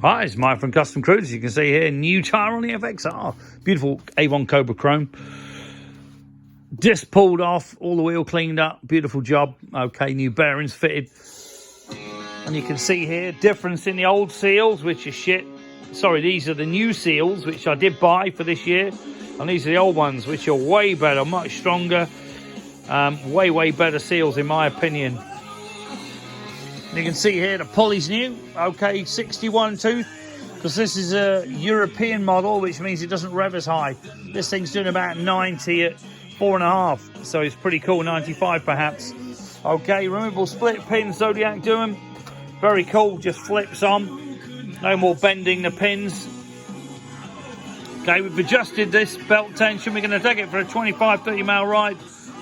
Hi, it's Mike from Custom Cruisers. You can see here, new tyre on the FXR. Beautiful Avon Cobra Chrome. Disc pulled off, all the wheel cleaned up. Beautiful job. Okay, new bearings fitted. And you can see here, difference in the old seals, which is shit. Sorry, these are the new seals, which I did buy for this year. And these are the old ones, which are way better, much stronger. Way better seals, in my opinion. You can see here the Pulley's new, okay, 61 tooth, because this is a European model, which means it doesn't rev as high. This thing's doing about 90 at 4.5, so it's pretty cool, 95 perhaps. Okay, removable split pin Zodiac doing, very cool, just flips on, no more bending the pins. Okay, we've adjusted this belt tension. We're going to take it for a 25-30 mile ride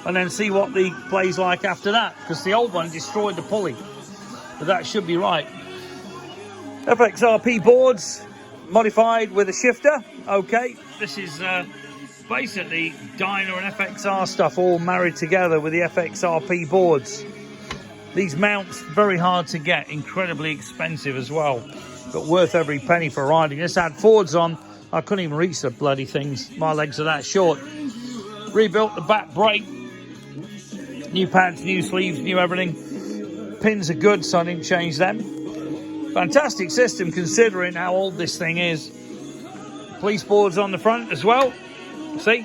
and then see what the play's like after that, because the old one destroyed the pulley. But that should be right. FXRP boards, modified with a shifter. Okay, this is basically Dyna and FXR stuff all married together with the FXRP boards. These mounts, very hard to get, incredibly expensive as well, but worth every penny for riding. This had Fords on, I couldn't even reach the bloody things. My legs are that short. Rebuilt the back brake, new pads, new sleeves, new everything. Pins are good, so I didn't change them. Fantastic system considering how old this thing is. Police boards on the front as well. See?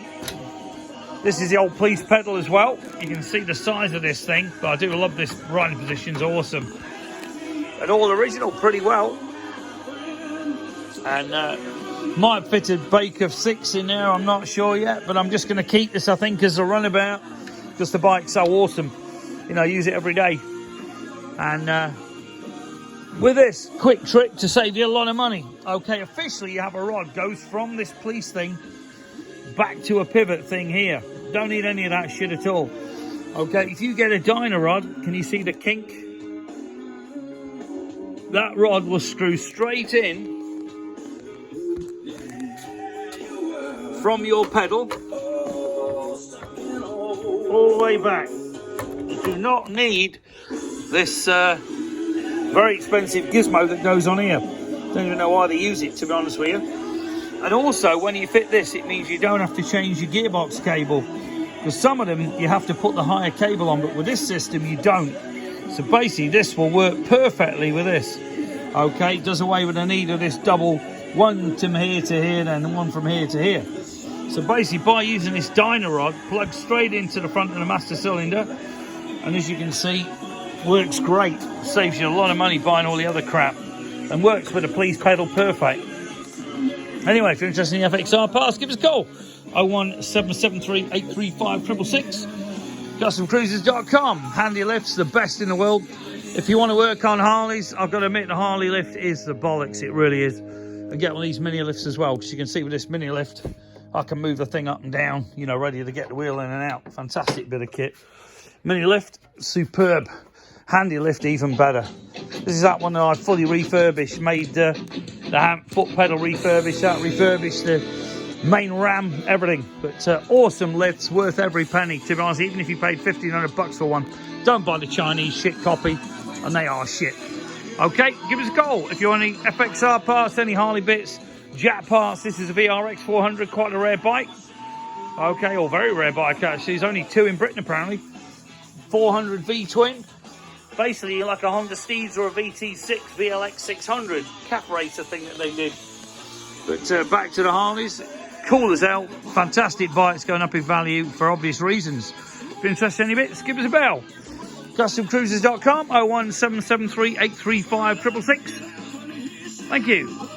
This is the old police pedal as well. You can see the size of this thing, but I do love this riding position's awesome. And all original pretty well. And might have fitted Baker 6 in there, I'm not sure yet, but I'm just going to keep this, I think, as a runabout, because the bike's so awesome. You know, I use it every day. And with this quick trick to save you a lot of money. Okay, officially you have a rod goes from this police thing back to a pivot thing here. Don't need any of that shit at all. Okay, if you get a Dyna Rod, can you see the kink? That rod will screw straight in from your pedal all the way back. You do not need this very expensive gizmo that goes on here. Don't even know why they use it, to be honest with you. And also, when you fit this, it means you don't have to change your gearbox cable, because some of them you have to put the higher cable on, but with this system you don't. So basically this will work perfectly with this. Okay, it does away with the need of this double, one from here to here and then one from here to here. So basically by using this Dyna Rod, plugs straight into the front of the master cylinder, and as you can see, works great. Saves you a lot of money buying all the other crap, and works with a police pedal perfect. Anyway, if you're interested in the FXR parts, give us a call. 01773 835 666. CustomCruisers.com. Handy lifts, the best in the world. If you want to work on Harleys, I've got to admit the Harley lift is the bollocks. It really is. And get one of these mini lifts as well, because you can see with this mini lift, I can move the thing up and down, you know, ready to get the wheel in and out. Fantastic bit of kit. Mini lift, superb. Handy lift, even better. This is that one that I fully refurbished, made the foot pedal refurbished, that refurbished the main ram, everything. But awesome lifts, worth every penny, to be honest. Even if you paid $1,500 for one, don't buy the Chinese shit copy, and they are shit. Okay, give us a call if you want any FXR parts, any Harley bits, Jack parts. This is a VRX 400, quite a rare bike. Okay, or very rare bike actually. There's only two in Britain apparently. 400 V-twin. Basically like a Honda Steeds or a VT6 VLX 600 cap racer thing that they did. But back to the Harleys. Cool as hell. Fantastic bikes, going up in value for obvious reasons. If you're interested in any bits, give us a bell. CustomCruisers.com, 01773 835 666. Thank you.